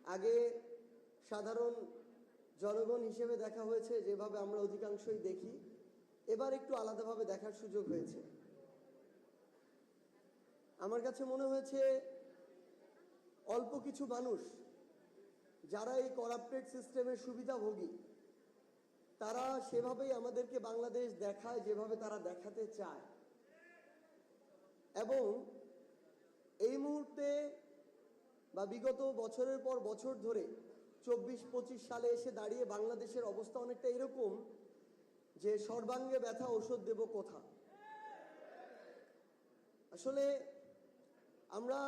আগে সাধারণ জনগণ হিসেবে দেখা হয়েছে, যেভাবে আমরা অধিকাংশই দেখি, এবার একটু আলাদাভাবে দেখার সুযোগ হয়েছে। আমার কাছে মনে হয়েছে অল্প কিছু মানুষ যারা এই করাপ্টেড সিস্টেমের সুবিধাভোগী, তারা সেভাবেই আমাদেরকে বাংলাদেশ দেখায় যেভাবে তারা দেখাতে চায়। এবং এই মুহূর্তে বা বিগত বছরের পর বছর ধরে 24-25 সালে এসে দাঁড়িয়ে বাংলাদেশের অবস্থা অনেকটা এরকম যে সর্বাঙ্গে ব্যথা ঔষধ দেব কোথা। আসলে আমরা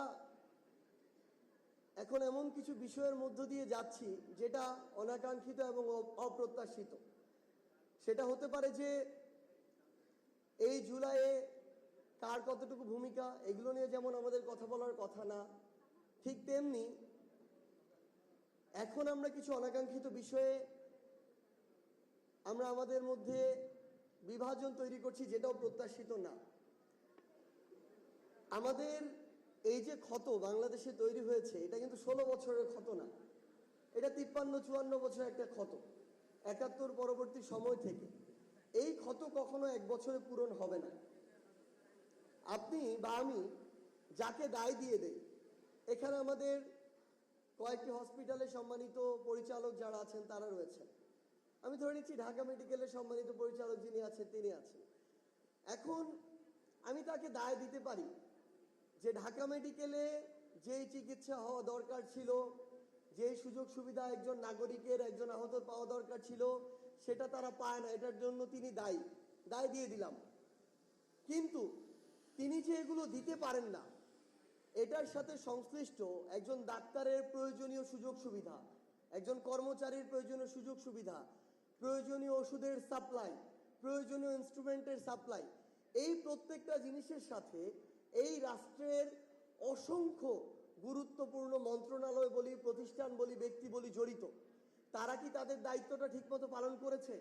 এখন এমন কিছু বিষয়ের মধ্য দিয়ে যাচ্ছি যেটা অনাকাঙ্ক্ষিত এবং অপ্রত্যাশিত। সেটা হতে পারে যে এই জুলাইয়ে কার কতটুকু ভূমিকা, এগুলো নিয়ে যেমন আমাদের কথা বলার কথা না, ঠিক তেমনি এখন আমরা কিছু অনাকাঙ্ক্ষিত বিষয়ে আমরা আমাদের মধ্যে বিভাজন তৈরি করছি, যেটাও প্রত্যাশিত না। আমাদের এই যে ক্ষত বাংলাদেশে তৈরি হয়েছে, এটা কিন্তু 16 বছরের ক্ষত না, এটা 53-54 বছরের একটা ক্ষত। 71 পরবর্তী সময় থেকে এই ক্ষত কখনো এক বছরে পূরণ হবে না। আপনি বা আমি যাকে দায় দিয়ে দেই, এখানে আমাদের কয়েকটি হসপিটালে সম্মানিত পরিচালক যারা আছেন তারা রয়েছেন। আমি ধরে নিচ্ছি ঢাকা মেডিকেলের সম্মানিত পরিচালক যিনি আছেন তিনি আছেন। এখন আমি তাকে দায় দিতে পারি যে ঢাকা মেডিকেলে যেই চিকিৎসা হওয়া দরকার ছিল, যেই সুযোগ সুবিধা একজন নাগরিকের একজন আহত পাওয়া দরকার ছিল, সেটা তারা পায় না, এটার জন্য তিনি দায় দিয়ে দিলাম। কিন্তু তিনি যে এগুলো দিতে পারেন না, এটার সাথে সংশ্লিষ্ট একজন ডাক্তারের প্রয়োজনীয় সুযোগ সুবিধা, একজন কর্মচারীর প্রয়োজনীয় সুযোগ সুবিধা, প্রয়োজনীয় ওষুধের সাপ্লাই, প্রয়োজনীয় ইনস্ট্রুমেন্টের সাপ্লাই, এই প্রত্যেকটা জিনিসের সাথে এই রাষ্ট্রের অসংখ্য গুরুত্বপূর্ণ মন্ত্রণালয় বলি, প্রতিষ্ঠান বলি, ব্যক্তি বলি জড়িত। তারা কি তাদের দায়িত্বটা ঠিকমতো পালন করেছে?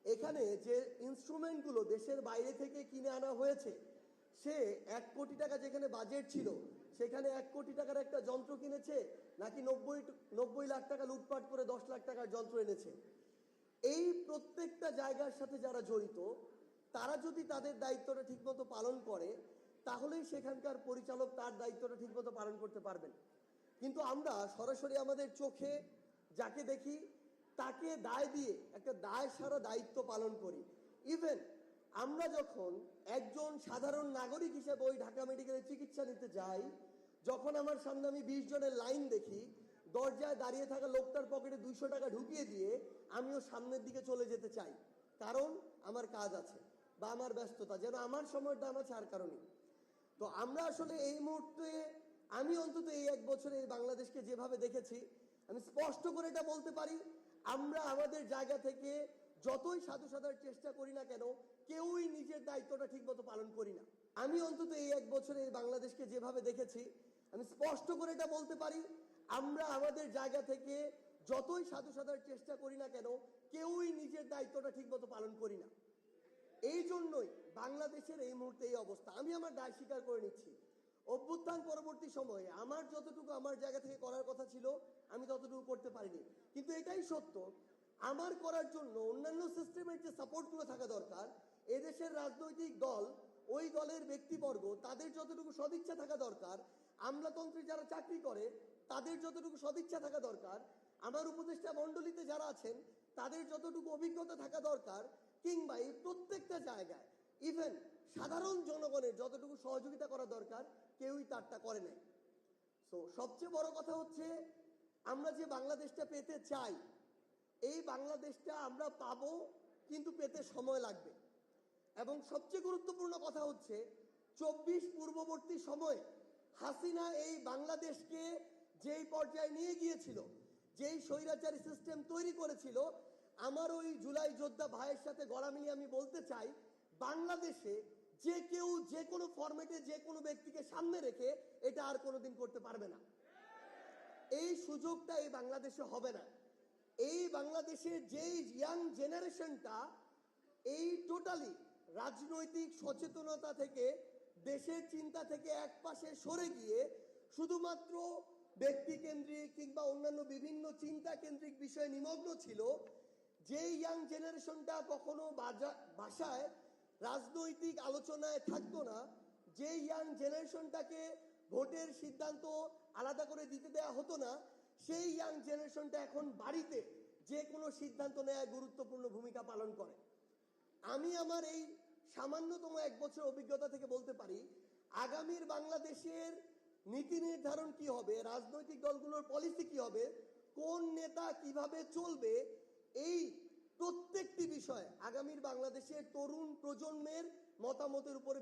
এখানে যে ইনস্ট্রুমেন্টগুলো দেশের বাইরে থেকে কিনে আনা হয়েছে, সে 1 কোটি টাকা যেখানে বাজেট ছিল সেখানে 1 কোটি টাকার একটা যন্ত্র কিনেছে, নাকি 90 লাখ টাকা লুটপাট করে 10 লাখ টাকার যন্ত্র এনেছে? এই প্রত্যেকটা জায়গার সাথে যারা জড়িত, তারা যদি তাদের দায়িত্বটা ঠিকমতো পালন করে, তাহলেই সেখানকার পরিচালক তার দায়িত্বটা ঠিকমতো পালন করতে পারবেন। কিন্তু আমরা সরাসরি আমাদের চোখে যাকে দেখি তাকে দায় দিয়ে একটা দায় সারা দায়িত্ব পালন করি। ইভেন আমরা যখন একজন সাধারণ নাগরিক হিসেবে ওই ঢাকা মেডিকেলে চিকিৎসা নিতে যাই, যখন আমার সামনে আমি 20 জনের লাইন দেখি, দরজায় দাঁড়িয়ে থাকা লোকটার পকেটে 200 টাকা ঢুকিয়ে দিয়ে আমিও সামনের দিকে চলে যেতে চাই, কারণ আমার কাজ আছে বা আমার ব্যস্ততা, যেন আমার সময়টা আমার ছাড় কারণে। তো আমরা আসলে এই মুহূর্তে, আমি অন্তত এই 1 বছরে এই বাংলাদেশকে যেভাবে দেখেছি, আমি স্পষ্ট করে এটা বলতে পারি, আমরা আমাদের জায়গা থেকে যতই সাধু সাধার চেষ্টা করি না কেন, কেউই নিজের দায়িত্বটা ঠিকমতো পালন করি না। আমি অন্তত এই 1 বছরে এই বাংলাদেশকে যেভাবে দেখেছি, আমি স্পষ্ট করে এটা বলতে পারি, আমরা আমাদের জায়গা থেকে যতই সাধু সাধার চেষ্টা করি না কেন, কেউই নিজের দায়িত্বটা ঠিকমতো পালন করি না। এই জন্যই বাংলাদেশের এই মুহূর্তে এই অবস্থা। আমি আমার দায় স্বীকার করে নিচ্ছি, অভ্যুত্থান পরবর্তী সময়ে আমার যতটুকু আমার জায়গা থেকে করার কথা ছিল আমি ততটুকু করতে পারিনি। কিন্তু এটাই সত্য, আমার করার জন্য অন্যান্য সিস্টেমের যে সাপোর্টগুলো থাকা দরকার, এদেশের রাজনৈতিক দল, ওই দলের ব্যক্তিবর্গ, তাদের যতটুকু সদিচ্ছা থাকা দরকার, আমলাতন্ত্রে যারা চাকরি করে তাদের যতটুকু সদিচ্ছা থাকা দরকার, আমার উপদেষ্টা মণ্ডলীতে যারা আছেন তাদের যতটুকু অভিজ্ঞতা থাকা দরকার, কিংবা এই প্রত্যেকটা জায়গায় ইভেন সাধারণ জনগণের যতটুকু সহযোগিতা করা দরকার, কেউই তারটা করে নাই। সো সবচেয়ে বড় কথা হচ্ছে, আমরা যে বাংলাদেশটা পেতে চাই, এই বাংলাদেশটা আমরা পাবো, কিন্তু পেতে সময় লাগবে। এবং সবচেয়ে গুরুত্বপূর্ণ কথা হচ্ছে, 24 পূর্ববর্তী সময়ে হাসিনা এই বাংলাদেশকে যেই পর্যায়ে নিয়ে গিয়েছিল, যেই স্বৈরাচারী সিস্টেম তৈরি করেছিল, আমার ওই জুলাই যোদ্ধা ভাইয়ের সাথে গলা মিলিয়ে আমি বলতে চাই, বাংলাদেশে যে কেউ যে কোনো ফরম্যাটে যে কোনো ব্যক্তিকে সামনে রেখে এটা আর কোনোদিন করতে পারবে না। এই সুযোগটা এই বাংলাদেশে হবে না। এই বাংলাদেশের যেই ইয়াং জেনারেশনটা এই টোটালি রাজনৈতিক সচেতনতা থেকে, দেশের চিন্তা থেকে একপাশে সরে গিয়ে শুধুমাত্র ব্যক্তিকেন্দ্রিক কিংবা অন্যান্য বিভিন্ন চিন্তা কেন্দ্রিক বিষয়ে নিমগ্ন ছিল, যে ইয়াং জেনারেশনটা কখনো বাসায় রাজনৈতিক আলোচনায় থাকতো না, যে ইয়াং জেনারেশনটাকে ভোটের সিদ্ধান্ত আলাদা করে দিতে দেওয়া হতো না, সেই ইয়াং জেনারেশনটা এখন বাড়িতে যে কোনো সিদ্ধান্ত নেওয়ায় গুরুত্বপূর্ণ ভূমিকা পালন করে। আমি আমার এই সামান্যতম 1 বছর অভিজ্ঞতা থেকে বলতে পারি, আগামীর বাংলাদেশের নীতি নির্ধারণ কি হবে, রাজনৈতিক দলগুলোর পলিসি কি হবে, কোন নেতা কিভাবে চলবে, এই প্রত্যেকটি বিষয় আগামীর বাংলাদেশের তরুণ প্রজন্মের মতামতের উপরে